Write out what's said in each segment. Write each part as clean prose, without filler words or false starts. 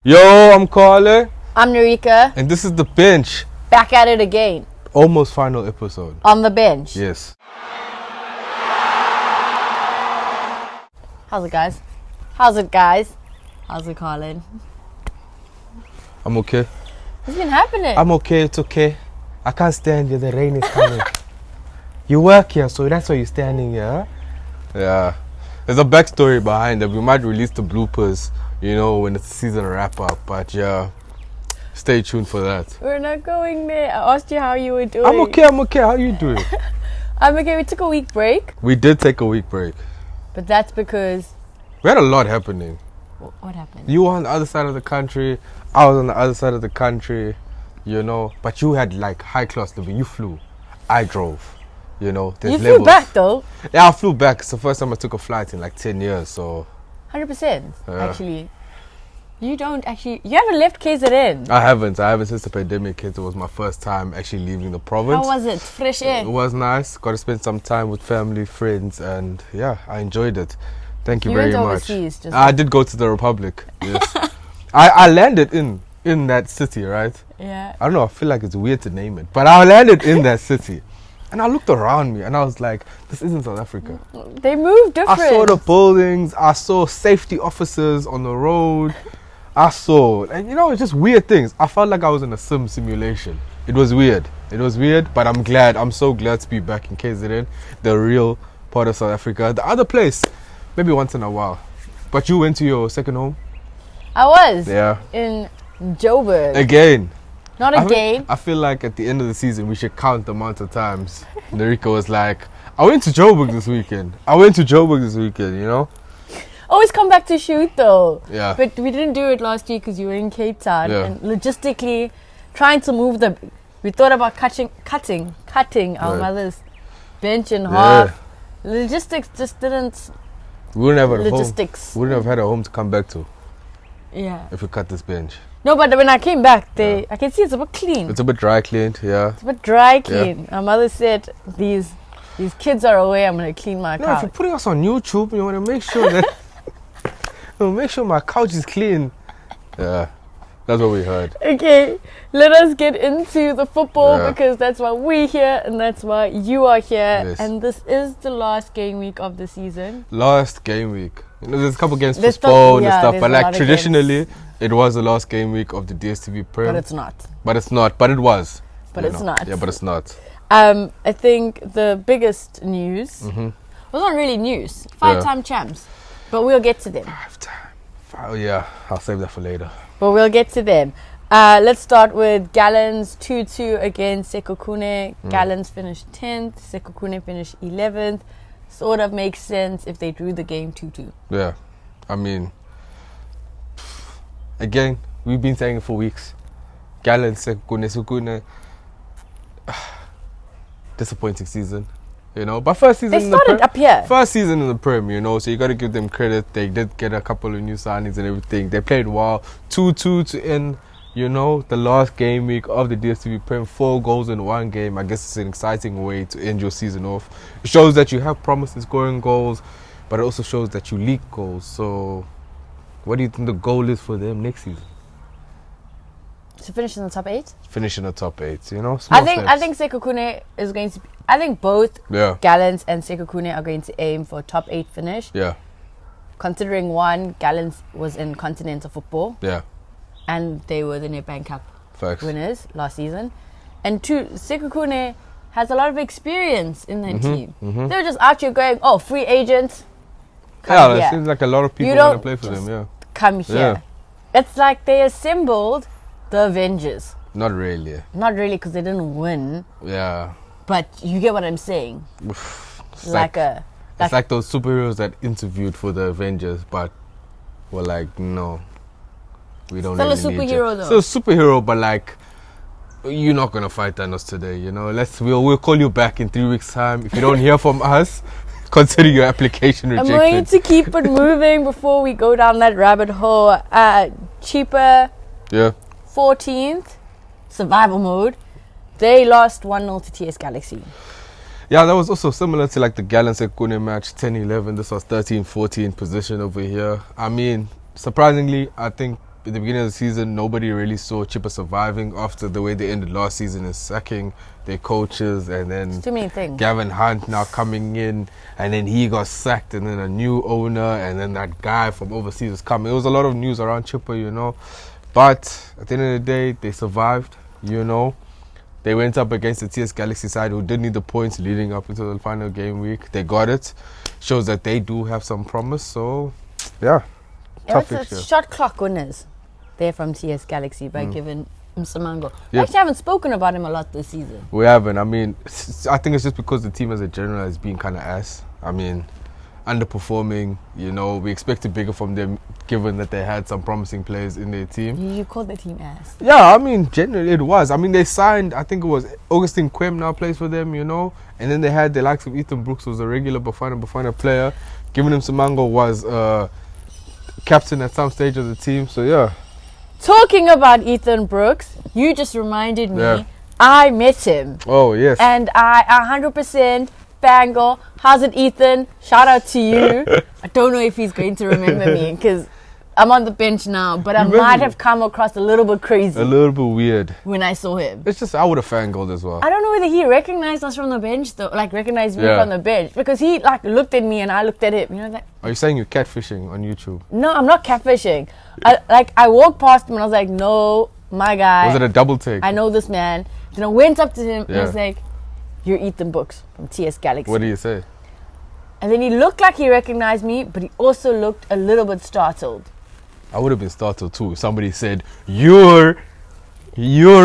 Yo, I'm Carla. I'm Narika. And this is The Bench. Back at it again. Almost final episode. On the bench. Yes. How's it, guys? How's it, Colin? I'm okay. What's been happening? I'm okay, it's okay. I can't stand here, the rain is coming. You work here, so that's why you're standing here. Yeah. There's a backstory behind it. We might release the bloopers, when it's season wrap up. But yeah, stay tuned for that. We're not going there. I asked you how you were doing. I'm okay. How you doing? I'm okay. We took a week break. We did take a week break. But that's because... We had a lot happening. What happened? You were on the other side of the country. I was on the other side of the country, But you had like high class living. You flew. I drove. You levels. flew back though? Yeah, I flew back. It's the first time I took a flight in like 10 years, so... 100%, actually. You haven't left KZN. I haven't since the pandemic hit. It was my first time actually leaving the province. How was it? Fresh air? It was nice. Got to spend some time with family, friends, and yeah, I enjoyed it. Thank you very much. I did go to the Republic, yes. I landed in that city, right? Yeah. I don't know, I feel like it's weird to name it, but I landed in that city. And I looked around me and I was like, this isn't South Africa. They move different. I saw the buildings, I saw safety officers on the road. It's just weird things. I felt like I was in a simulation. It was weird, but I'm so glad to be back in KZN, the real part of South Africa. The other place, maybe once in a while. But you went to your second home? I was. Yeah. In Joburg. Again. Not again. I feel like at the end of the season, we should count the amount of times Narika was like, I went to Joburg this weekend, Always come back to shoot though. Yeah. But we didn't do it last year because you were in Cape Town. Yeah. And logistically, trying to move we thought about cutting our mother's bench in half. Logistics just didn't... We wouldn't have logistics. We wouldn't have had a home to come back to. Yeah. If we cut this bench. No, but when I came back, I can see it's a bit clean. It's a bit dry cleaned, yeah. It's a bit dry clean. Yeah. My mother said, these kids are away, I'm going to clean my couch. No, if you're putting us on YouTube, you want to make sure that... make sure my couch is clean. Yeah, that's what we heard. Okay, let us get into the football because that's why we're here and that's why you are here. Yes. And this is the last game week of the season. Last game week. There's a couple games postponed and stuff, but like traditionally, it was the last game week of the DStv Premiership. But it's not. But it was. But it's not. Yeah, but it's not. I think the biggest news was not really news. 5-time champs. But we'll get to them. 5-time. Oh yeah, I'll save that for later. But we'll get to them. Let's start with Gallants 2-2 against Sekhukhune. Gallants finished 10th. Sekhukhune finished 11th. Sort of makes sense if they drew the game 2-2. Yeah. I mean, again, we've been saying it for weeks. Gallants, Sekhukhune. Disappointing season. But first season they started up here. First season in the Prem, so you got to give them credit. They did get a couple of new signings and everything. They played well. 2-2 to end, the last game week of the DStv Prem. 4 goals in one game. I guess it's an exciting way to end your season off. It shows that you have promise in scoring goals, but it also shows that you leak goals. So, what do you think the goal is for them next season? To finish in the top 8? Finish in the top 8, I think Sekhukhune is going to... I think both Gallants and Sekhukhune are going to aim for a top 8 finish. Yeah. Considering one, Gallants was in continental football. Yeah. And they were the Nedbank Cup winners last season. And 2, Sekhukhune has a lot of experience in their team. They were just out here going, free agents. It seems like a lot of people want to play for them, yeah. Come here. Yeah. It's like they assembled the Avengers. Not really. Not really, because they didn't win. Yeah. But you get what I'm saying. It's like those superheroes that interviewed for the Avengers, but were like, no, we don't really need you. Still a superhero though. Still a superhero, but like, you're not gonna fight Thanos today, We'll call you back in 3 weeks' time. If you don't hear from us, consider your application rejected. I'm going to keep it moving before we go down that rabbit hole. Cheaper. Yeah. 14th, survival mode. They lost 1-0 to TS Galaxy. Yeah, that was also similar to like the Gallants Sekhukhune match, 10-11. This was 13-14 position over here. I mean, surprisingly, I think at the beginning of the season, nobody really saw Chippa surviving after the way they ended last season and sacking their coaches, and then too many things. Gavin Hunt now coming in, and then he got sacked, and then a new owner, and then that guy from overseas was coming. There was a lot of news around Chippa, you know. But at the end of the day, they survived, you know. They went up against the TS Galaxy side who did need the points leading up into the final game week. They got it. Shows that they do have some promise. So, yeah. Tough fixture. It's shot clock winners there from TS Galaxy by giving Msamango. We Yep. actually haven't spoken about him a lot this season. We haven't. I mean, I think it's just because the team as a general has been kind of ass. I mean, underperforming, you know. We expected bigger from them given that they had some promising players in their team. You called the team ass. Yeah, I mean, generally it was. I mean, they signed, I think it was Augustine Quem now plays for them, you know. And then they had the likes of Ethan Brooks, who was a regular Bafana player. Giving him Samango was captain at some stage of the team. So, yeah. Talking about Ethan Brooks, you just reminded me, Yeah. I met him. Oh, yes. And I 100% fangirl. How's it, Ethan? Shout out to you. I don't know if he's going to remember me because I'm on the bench now, but I might have come across a little bit crazy A little bit weird. when I saw him. It's just, I would have fangirled as well. I don't know whether he recognized us from the bench though, like recognized me Yeah. from the bench, because he like looked at me and I looked at him. You know that? Are you saying you're catfishing on YouTube? No, I'm not catfishing. I walked past him and I was like, no, my guy. Was it a double take? I know this man. Then I went up to him and I Yeah. was like, you're Ethan Brooks from TS Galaxy. What do you say? And then he looked like he recognized me, but he also looked a little bit startled. I would have been startled too if somebody said, You're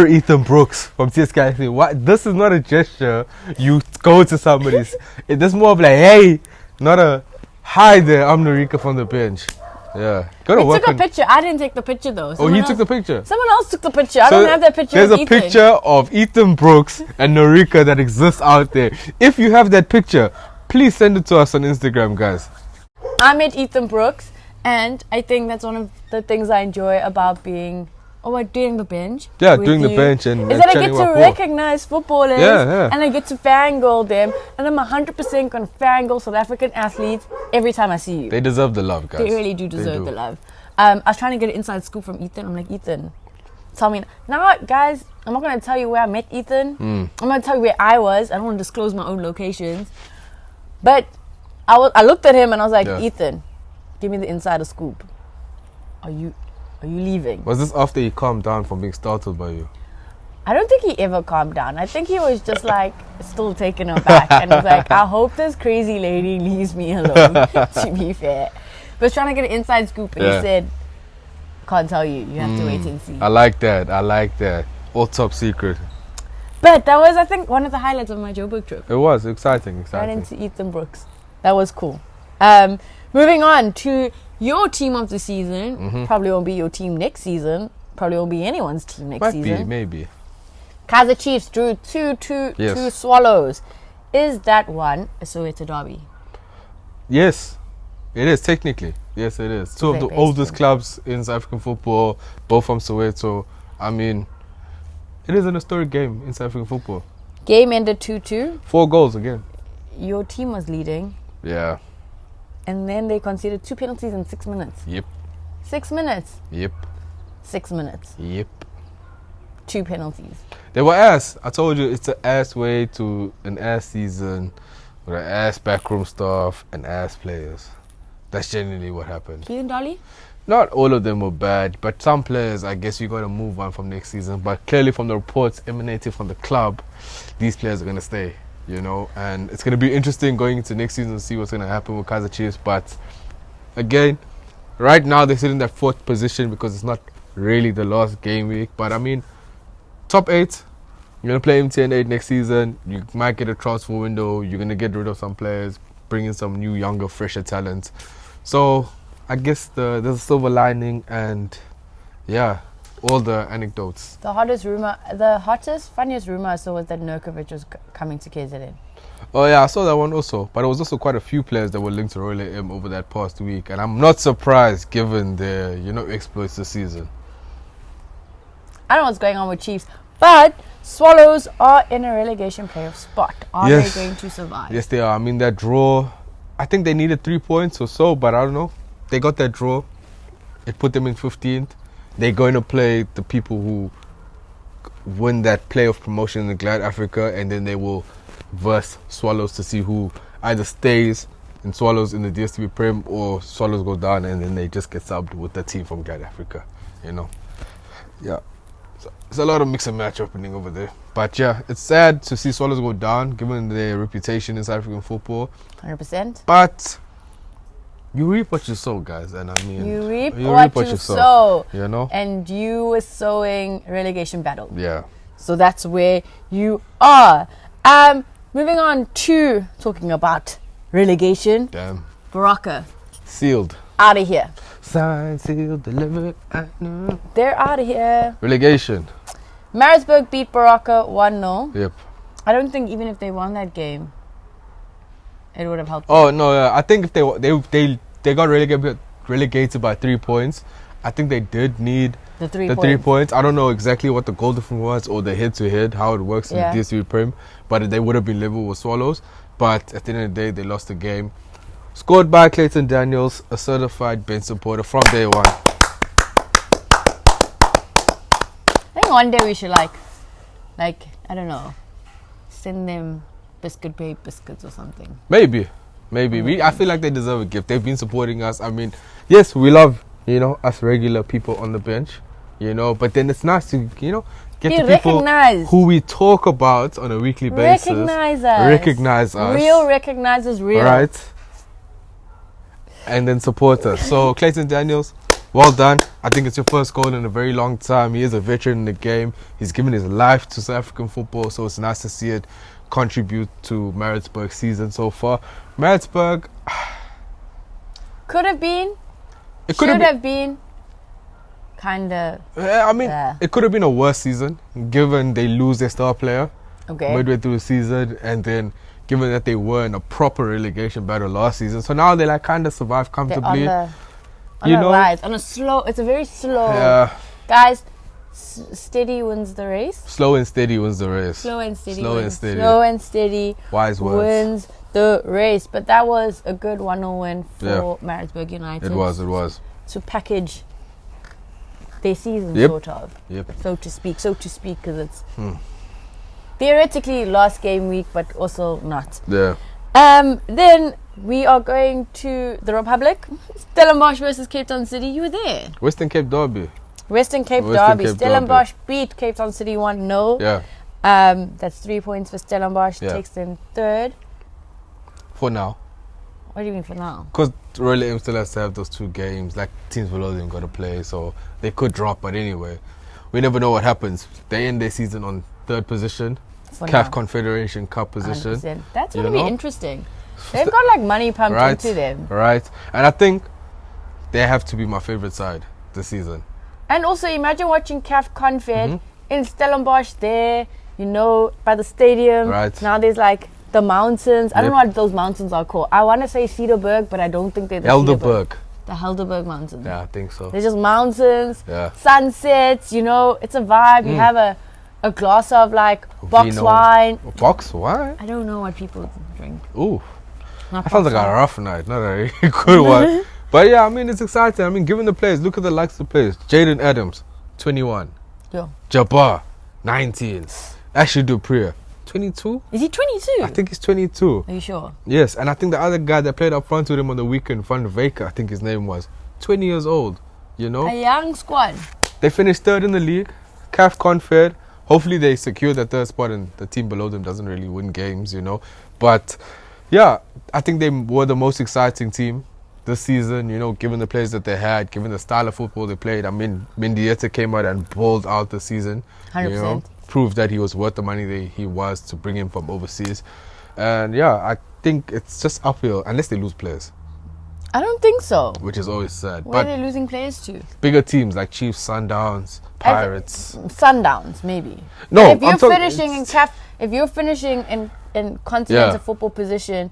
Ethan Brooks from TS Galaxy. What? This is not a gesture. You go to somebody's. This is more of like, hey, not a hi there. I'm Norika from the bench. Yeah. Gotta He work took a on. picture. I didn't take the picture though. Oh, Someone he else- took the picture. Someone else took the picture. I So don't have that picture There's of a Ethan. picture of Ethan Brooks and Norika that exists out there. If you have that picture, please send it to us on Instagram, guys. I met Ethan Brooks, and I think that's one of the things I enjoy about doing the bench. Yeah, with doing the you, bench and is that I get chatting to about ball. recognize footballers, Yeah. and I get to fangirl them, and I'm 100% gonna fangirl South African athletes every time I see you. They deserve the love, guys. They really do deserve the love. I was trying to get an inside scoop from Ethan. I'm like, Ethan, tell me now, guys. I'm not gonna tell you where I met Ethan. I'm gonna tell you where I was. I don't want to disclose my own locations, but I looked at him and I was like, Yeah. Ethan, give me the insider scoop. Are you leaving? Was this after he calmed down from being startled by you? I don't think he ever calmed down. I think he was just like still taken aback and was like, I hope this crazy lady leaves me alone. To be fair, but trying to get an inside scoop and Yeah. he said, can't tell you. You have to wait and see. I like that. All top secret. But that was, I think, one of the highlights of my Joburg trip. It was exciting. Right into Ethan Brooks. That was cool. Moving on to your team of the season. Probably won't be your team next season. Probably won't be anyone's team next Might season. be, maybe. Kaizer Chiefs drew 2-2 Yes. to Swallows. Is that one a Soweto derby? Yes, it is technically. Yes, it is. Two of the Very oldest based. clubs in South African football, both from Soweto. I mean, it is an historic game in South African football. Game ended 2-2. 4 goals again. Your team was leading. Yeah. And then they conceded 2 penalties in 6 minutes. Yep. 6 minutes. Yep. 6 minutes. Yep. 2 penalties. They were ass. I told you it's an ass way to an ass season with an ass backroom staff and ass players. That's generally what happened. Keelan Dolly? Not all of them were bad, but some players, I guess you got to move on from next season. But clearly from the reports emanating from the club, these players are going to stay, you know. And it's going to be interesting going into next season to see what's going to happen with Kaizer Chiefs. But again, right now they sit in that 4th position because it's not really the last game week. But I mean, top 8, you're going to play MTN 8 next season. You might get a transfer window. You're going to get rid of some players, bring in some new, younger, fresher talent. So I guess there's a silver lining and, yeah, all the anecdotes. The funniest rumor I saw was that Nurkovic was coming to KZN. Oh, yeah, I saw that one also. But there was also quite a few players that were linked to Royal AM over that past week. And I'm not surprised given their, exploits this season. I don't know what's going on with Chiefs, but Swallows are in a relegation playoff spot. Are Yes. they going to survive? Yes, they are. I mean, that draw, I think they needed 3 points or so, but I don't know. They got that draw. It put them in 15th. they're going to play the people who win that playoff promotion in the Glad Africa, and then they will verse Swallows to see who either stays in Swallows in the DStv Prem or Swallows go down, and then they just get subbed with the team from Glad Africa, you know. Yeah. So it's a lot of mix and match happening over there. But yeah, it's sad to see Swallows go down given their reputation in South African football. 100%. But you reap what you sow, guys, and I mean You reap what you sow. You know? And you were sowing relegation battle. Yeah. So that's where you are. Moving on to talking about relegation. Damn. Baroka. Sealed. Out of here. Signed, sealed, delivered. I know. They're out of here. Relegation. Maritzburg beat Baroka 1-0. Yep. I don't think even if they won that game, it would have helped. Oh no! I think if they got relegated by 3 points, I think they did need the 3 the points. 3 points. I don't know exactly what the goal difference was or the head-to-head, how it works in the DStv Prem, but they would have been level with Swallows. But at the end of the day, they lost the game. Scored by Clayton Daniels, a certified bench supporter from day one. I think one day we should like I don't know, send them biscuit paid biscuits or something. Maybe. I feel like they deserve a gift. They've been supporting us. I mean, yes, we love, us regular people on the bench, but then it's nice to, get Be the people recognized. who we talk about on a weekly basis. Recognize us. Real recognizes real. Right? And then support us. So, Clayton Daniels, well done. I think it's your first goal in a very long time. He is a veteran in the game. He's given his life to South African football, so it's nice to see it contribute to Maritzburg's season so far. Maritzburg could have been. It should have been. Kinda. It could have been a worse season, given they lose their star player midway through the season, and then given that they were in a proper relegation battle last season. So now they kind of survive comfortably. On a rise, on a slow. It's a very slow. Yeah. Guys, steady wins the race. Slow and steady wins the race. Slow and steady. Slow and steady. Wise words. Wins the race. But that was a good 1-0 win for Maritzburg United. It was. To package their season, sort of. Yep. So to speak, because it's theoretically last game week, but also not. Yeah. Then we are going to the Republic. Stellenbosch versus Cape Town City. You were there. Western Cape Derby. Stellenbosch beat Cape Town City 1-0. Yeah. That's 3 points for Stellenbosch. Takes them third. For now. What do you mean for now? Because Royal Aim still has to have those 2 games. Like, teams below them got to play, so they could drop. But anyway, we never know what happens. They end their season on 3rd position. CAF Confederation Cup position. 100%. That's going to be interesting. They've got money pumped into them. Right. And I think they have to be my favourite side this season. And also imagine watching CAF Confed in Stellenbosch there, by the stadium. Right. Now there's the mountains. I don't know what those mountains are called. I want to say Cedarburg, but I don't think they're the Helderberg. The Helderberg Mountains. Yeah, I think so. They're just mountains, yeah. Sunsets, it's a vibe. You have a glass of box wine. Box wine? I don't know what people drink. Ooh. That sounds like a rough night, not a good one. But yeah, it's exciting. Given the players, look at the likes of the players. Jaden Adams, 21. Yeah. Jabbar, 19. Ashley Dupree, 22? Is he 22? I think he's 22. Are you sure? Yes, and I think the other guy that played up front with him on the weekend, Van Veek, I think his name was, 20 years old, A young squad. They finished 3rd in the league, CAF Confed. Hopefully they secure the 3rd spot and the team below them doesn't really win games, But, yeah, I think they were the most exciting team this season, given the players that they had, given the style of football they played. Mendieta came out and balled out the season. 100%. Proved that he was worth the money he was to bring him from overseas. And yeah, I think it's just uphill unless they lose players. I don't think so. Which is always sad. Where are they losing players to? Bigger teams like Chiefs, Sundowns, Pirates. Sundowns, maybe. No, if you're finishing in CAF, if you're finishing in continental football position,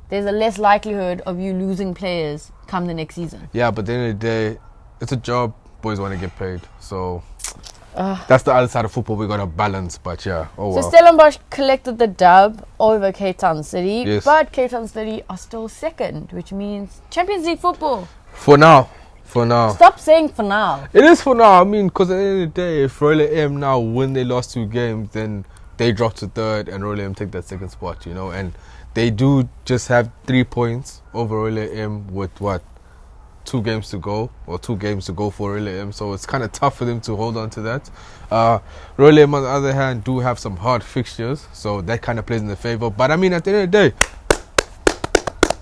there's a less likelihood of you losing players come the next season. Yeah, but at the end of the day, it's a job. Boys want to get paid. So that's the other side of football we got to balance. But yeah, So Stellenbosch collected the dub over Cape Town City. Yes. But Cape Town City are still 2nd, which means Champions League football. For now. For now. Stop saying for now. It is for now. I mean, because at the end of the day, if Royal M now win their last 2 games, then they drop to 3rd and Royal M take that 2nd spot, you know. And they do just have 3 points over Royal M with 2 games to go, or 2 games to go for Royal M. So it's kind of tough for them to hold on to that. Royal M, on the other hand, do have some hard fixtures, so that kind of plays in their favour. But I mean, at the end of the day,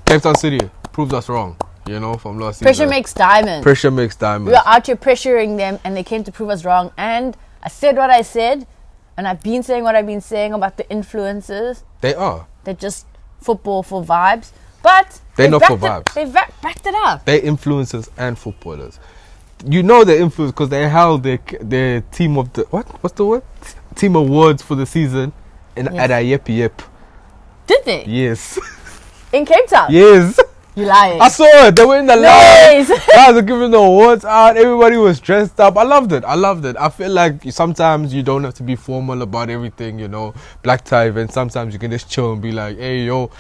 Cape Town City proves us wrong, you know, from last Pressure season. makes diamonds. Pressure makes diamonds. We were out here pressuring them, and they came to prove us wrong. And I said what I said, and I've been saying what I've been saying about the influences. They are. They're just football for vibes. But They're not for vibes. They backed it up. They're influencers and footballers. You know they're influencers because they held their team of the... What's the word? Team awards for the season at a Yep. Did they? Yes. In Cape Town? Yes. You lying. I saw it. They were in the line. Nice. Guys were giving the awards out. Everybody was dressed up. I loved it. I feel like sometimes you don't have to be formal about everything, you know. Black tie events. Sometimes you can just chill and be like, hey, yo,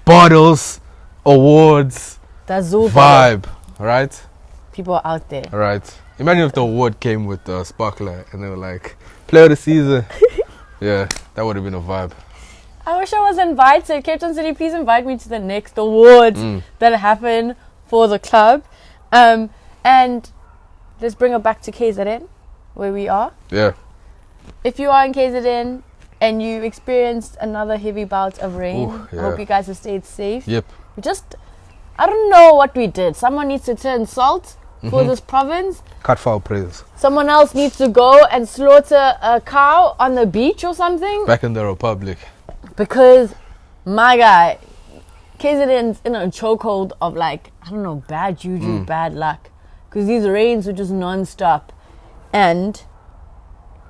bottles, awards, That's all vibe, right? People are out there. Right. Imagine if the award came with the sparkler and they were like, player of the season. Yeah, that would have been a vibe. I wish I was invited. Cape Town City, please invite me to the next awards that happen for the club. And let's bring it back to KZN, where we are. Yeah. If you are in KZN and you experienced another heavy bout of rain, Ooh, yeah. I hope you guys have stayed safe. Yep. I don't know what we did. Someone needs to turn salt for this province. Cut foul praise. Someone else needs to go and slaughter a cow on the beach or something. Back in the Republic. Because, my guy, KZN's in a chokehold of like, I don't know, bad juju, bad luck. Because these rains were just non-stop. And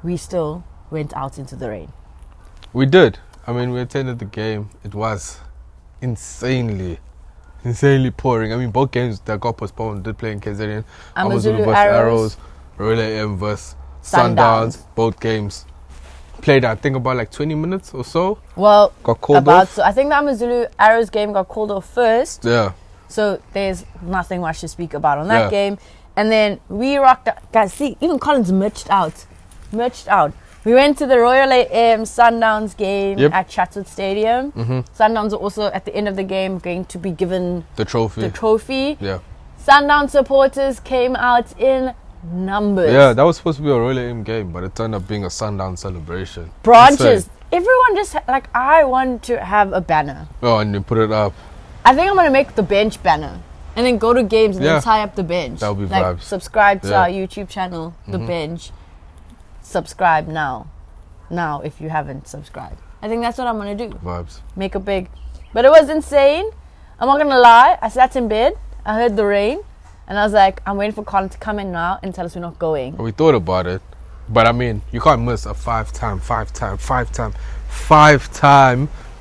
we still went out into the rain. We did. I mean, we attended the game. It was insanely pouring. I mean, both games that got postponed did play in KZN. Amazulu versus Arrows. Royal M versus Sundowns. Sundowns. Both games played, I think, about like 20 minutes or so. Well, Got called off. So I think the Amazulu Arrows game got called off first. Yeah. So there's nothing much to speak about on that Yeah. game. And then we rocked out. Guys, see, even Collins merged out. We went to the Royal AM Sundowns game at Chatsworth Stadium. Sundowns are also, at the end of the game, going to be given The trophy. Yeah. Sundowns supporters came out in numbers. Yeah, that was supposed to be a Royal AM game, but it turned up being a Sundown celebration. Branches. Everyone just, I want to have a banner. Oh, and you put it up. I think I'm going to make the bench banner. And then go to games and then tie up the bench. That would be like, vibes. Subscribe to our YouTube channel, The Bench. Subscribe now. Now, if you haven't subscribed. I think that's what I'm going to do. Vibes. Make a big. But it was insane. I'm not going to lie. I sat in bed. I heard the rain. And I was like, I'm waiting for Colin to come in now and tell us we're not going. We thought about it. But I mean, you can't miss a five-time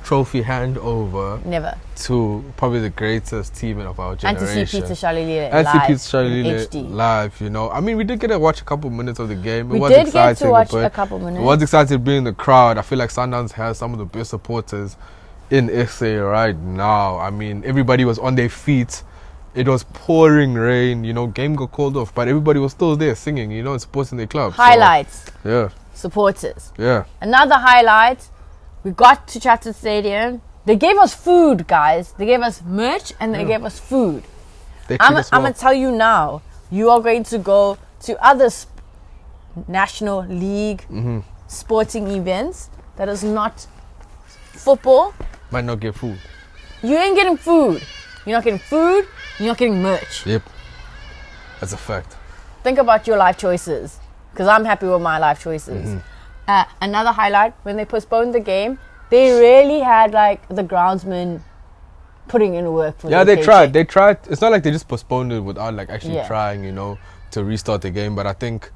trophy handover. Never. To probably the greatest team of our generation. And to see Peter Shalilile and see live. Peter Shalilile HD. live, you know. I mean, we did get to watch a couple minutes of the game. We did get to watch a couple minutes. It was exciting being in the crowd. I feel like Sundowns has some of the best supporters in SA right now. I mean, everybody was on their feet. It was pouring rain, you know, game got called off, but everybody was still there singing, you know, and supporting their club. Highlights. So, yeah. Supporters. Yeah. Another highlight, we got to Chatsworth Stadium. They gave us food, guys. They gave us merch and they gave us food. I'm going to tell you now, you are going to go to other National League sporting events that is not football. Might not get food. You ain't getting food. You're not getting food. You're not getting merch. Yep. That's a fact. Think about your life choices, because I'm happy with my life choices. Another highlight, when they postponed the game, they really had like the groundsmen putting in work for they tried. They tried. It's not like they just postponed it without like actually trying, you know, to restart the game. But I think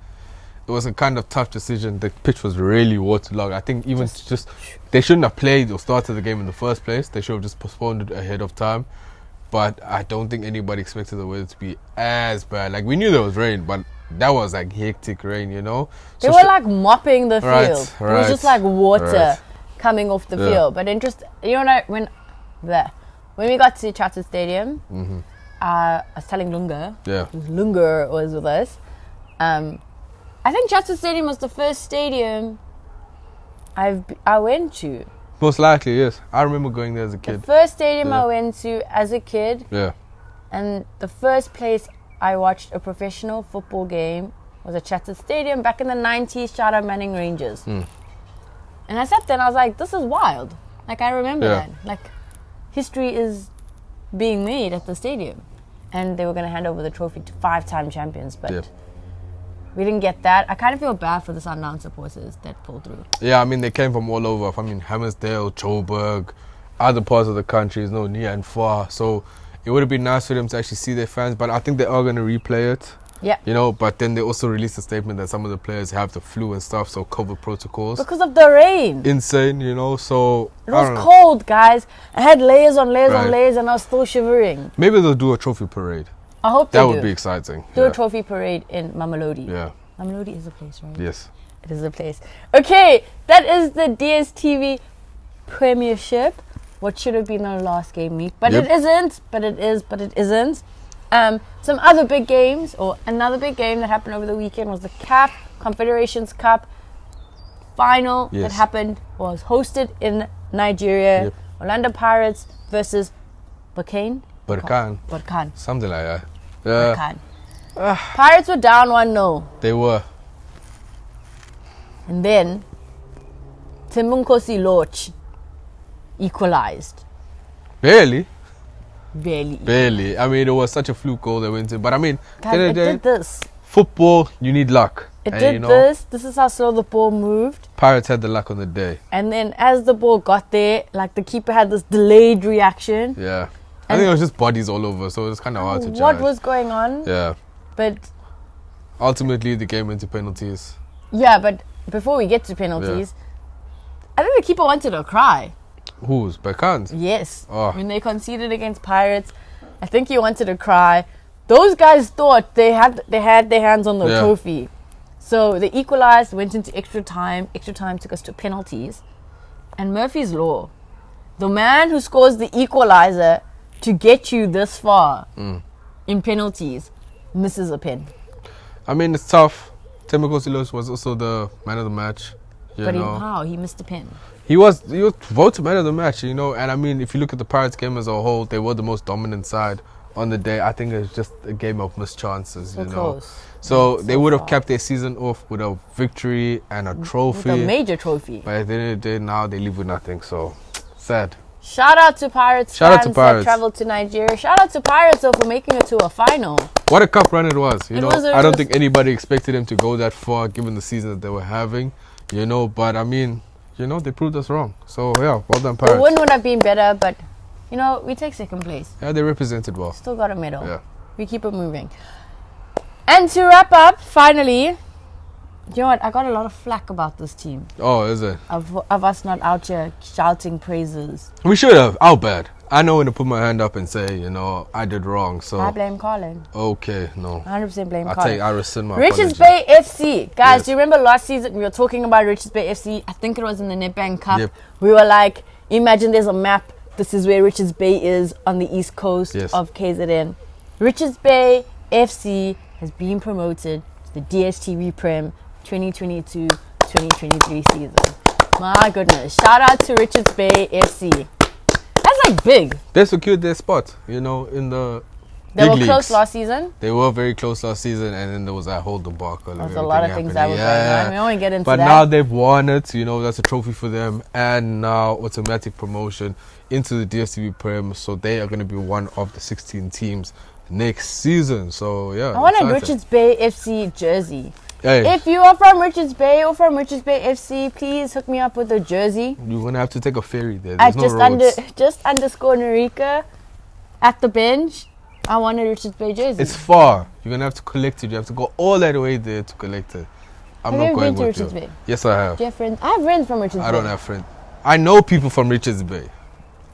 it was a kind of tough decision. The pitch was really waterlogged. I think even just they shouldn't have played or started the game in the first place. They should have just postponed it ahead of time. But I don't think anybody expected the weather to be as bad. Like, we knew there was rain, but that was like hectic rain, you know. They were like mopping the field. It was just like water coming off the field. But you know, when we got to Chatsworth Stadium, I was telling Lunga. Yeah. Lunga was with us. I think Chatsworth Stadium was the first stadium I went to. Most likely, yes. I remember going there as a kid. The first stadium I went to as a kid. Yeah. And the first place I watched a professional football game was at Chatsworth Stadium back in the 90s. Shout out Manning Rangers. And I sat there and I was like, this is wild. Like, I remember that. Like, history is being made at the stadium. And they were going to hand over the trophy to 5-time champions, but we didn't get that. I kind of feel bad for the Sundowns supporters that pulled through. Yeah, I mean, they came from all over. I mean, Hammersdale, Joburg, other parts of the country, near and far. So it would have been nice for them to actually see their fans, but I think they are going to replay it. Yeah. But then they also released a statement that some of the players have the flu and stuff, so COVID protocols. Because of the rain. Insane, so... It was cold, guys. I had layers on layers on layers and I was still shivering. Maybe they'll do a trophy parade. I hope they do. That would be exciting. Do a trophy parade in Mamelodi. Yeah. Mamelodi is a place, right? Yes. It is a place. Okay, that is the DStv Premiership. What should have been our last game week. But it isn't. But it is. But it isn't. Some other big games, or another big game that happened over the weekend was the CAF Confederations Cup Final that was hosted in Nigeria. Orlando Pirates versus Berkane Something like that. Berkane. Pirates were down 1-0. They were. And then Temunkosi Loch equalized. Barely. Barely. I mean, it was such a fluke goal they went in. But I mean, it did this. Football, you need luck. It did this. This is how slow the ball moved. Pirates had the luck on the day. And then as the ball got there, like the keeper had this delayed reaction. Yeah. I think it was just bodies all over, so it was kind of hard to judge. What was going on? Yeah. But ultimately, the game went to penalties. Yeah, but before we get to penalties, I think the keeper wanted to cry. Who's? Berkane? Yes. Oh. When they conceded against Pirates, I think he wanted to cry. Those guys thought they had their hands on the trophy. So they equalized, went into extra time. Extra time took us to penalties. And Murphy's Law, the man who scores the equalizer to get you this far in penalties, misses a pen. I mean, it's tough. Temeko Silos was also the man of the match. But how? He missed a pen. He was voted man of the match, and I mean, if you look at the Pirates game as a whole, they were the most dominant side on the day. I think it's just a game of missed chances, Close. So they would have kept their season off with a victory and a trophy. With a major trophy. But at the end of the day, now they leave with nothing, so sad. Shout out to Pirates fans that traveled to Nigeria. Shout out to Pirates, though, for making it to a final. What a cup run it was, I don't think anybody expected them to go that far, given the season that they were having, But I mean, they proved us wrong. So yeah, well done, Pirates. The win would have been better, but we take second place. Yeah, they represented well. Still got a medal. Yeah. We keep it moving. And to wrap up, finally, you know what? I got a lot of flack about this team. Oh, is it? Of us not out here shouting praises. We should have. How bad? I know when to put my hand up and say, I did wrong. So I blame Colin. Okay, no. 100% blame Colin. I rescind my Richards Bay FC. Guys, do you remember last season we were talking about Richards Bay FC? I think it was in the Nedbank Cup. Yep. We were like, imagine there's a map. This is where Richards Bay is on the east coast of KZN. Richards Bay FC has been promoted to the DStv Prem 2022-2023 season. My goodness. Shout out to Richards Bay FC. That's like big. They secured their spot, in the They were leagues. close last season. They were very close last season, and then there was that whole debacle. There was a lot of things that were going on. We won't get into that. But now they've won it, that's a trophy for them, and now automatic promotion into the DStv Prem, so they are going to be one of the 16 teams next season. So yeah, I want a Richards Bay FC jersey. Hey. If you are from Richards Bay or from Richards Bay FC, please hook me up with a jersey. You're going to have to take a ferry there. There's just underscore Narika at the bench. I want a Richards Bay jersey. It's far. You're going to have to collect it. You have to go all that way there to collect it. I'm not going with you. Richards Bay? Yes, I have. Do you have friends? I have friends from Richards Bay. I don't have friends. I know people from Richards Bay.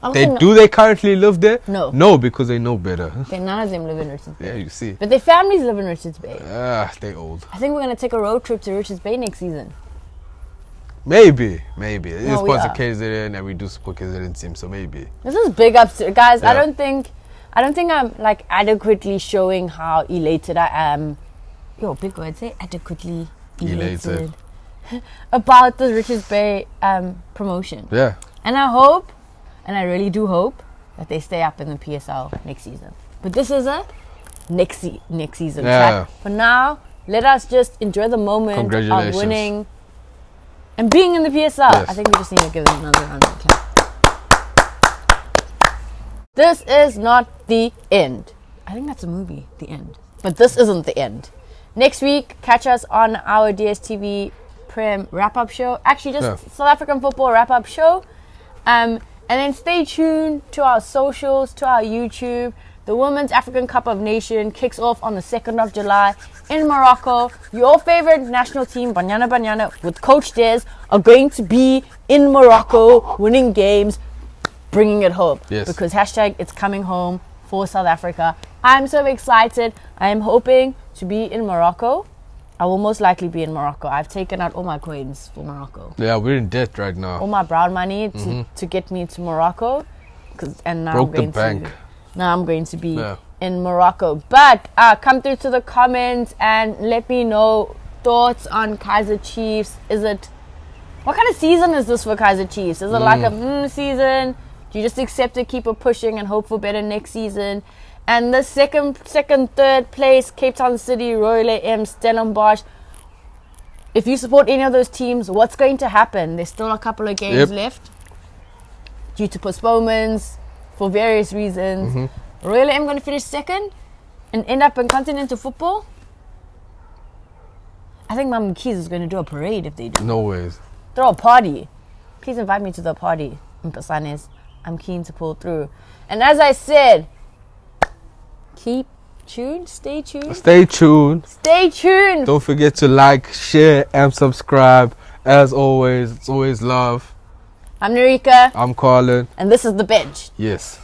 Also Do they currently live there? No. No, because they know better. Okay, none of them live in Richards Bay. Yeah, you see. But their families live in Richards Bay. They old. I think we're going to take a road trip to Richards Bay next season. Maybe. It's part of KZN and we do support KZN team, so maybe. This is big ups, guys. Yeah. I don't think I don't think I'm like adequately showing how elated I am. Yo, big word, say adequately elated about the Richards Bay promotion. Yeah. And I hope, and I really do hope, that they stay up in the PSL next season. But this is a next season track. For now, let us just enjoy the moment of winning and being in the PSL. Yes. I think we just need to give them another round of applause. This is not the end. I think that's a movie, The End. But this isn't the end. Next week, catch us on our DStv Prem wrap-up show. Actually, just South African football wrap-up show. And then stay tuned to our socials, to our YouTube. The Women's African Cup of Nations kicks off on the 2nd of July in Morocco. Your favorite national team, Banyana, with Coach Des, are going to be in Morocco winning games, bringing it home. Yes. Because hashtag it's coming home for South Africa. I'm so excited. I am hoping to be in Morocco. I will most likely be in Morocco. I've taken out all my coins for Morocco. Yeah, we're in debt right now. All my brown money to get me to Morocco. And now I'm going to be in Morocco. But come through to the comments and let me know thoughts on Kaizer Chiefs. What kind of season is this for Kaizer Chiefs? Is it like a season? Do you just accept it, keep it pushing and hope for better next season? And the second, third place, Cape Town City, Royal AM, Stellenbosch. If you support any of those teams, what's going to happen? There's still a couple of games left due to postponements for various reasons. Royal AM going to finish second and end up in continental football? I think Mama Keys is going to do a parade if they do. No ways. Throw a party. Please invite me to the party in Pasanes. I'm keen to pull through. And as I said, keep tuned. Stay tuned. Stay tuned. Stay tuned. Don't forget to like, share, and subscribe. As always, it's always love. I'm Narika. I'm Colin. And this is The Bench. Yes.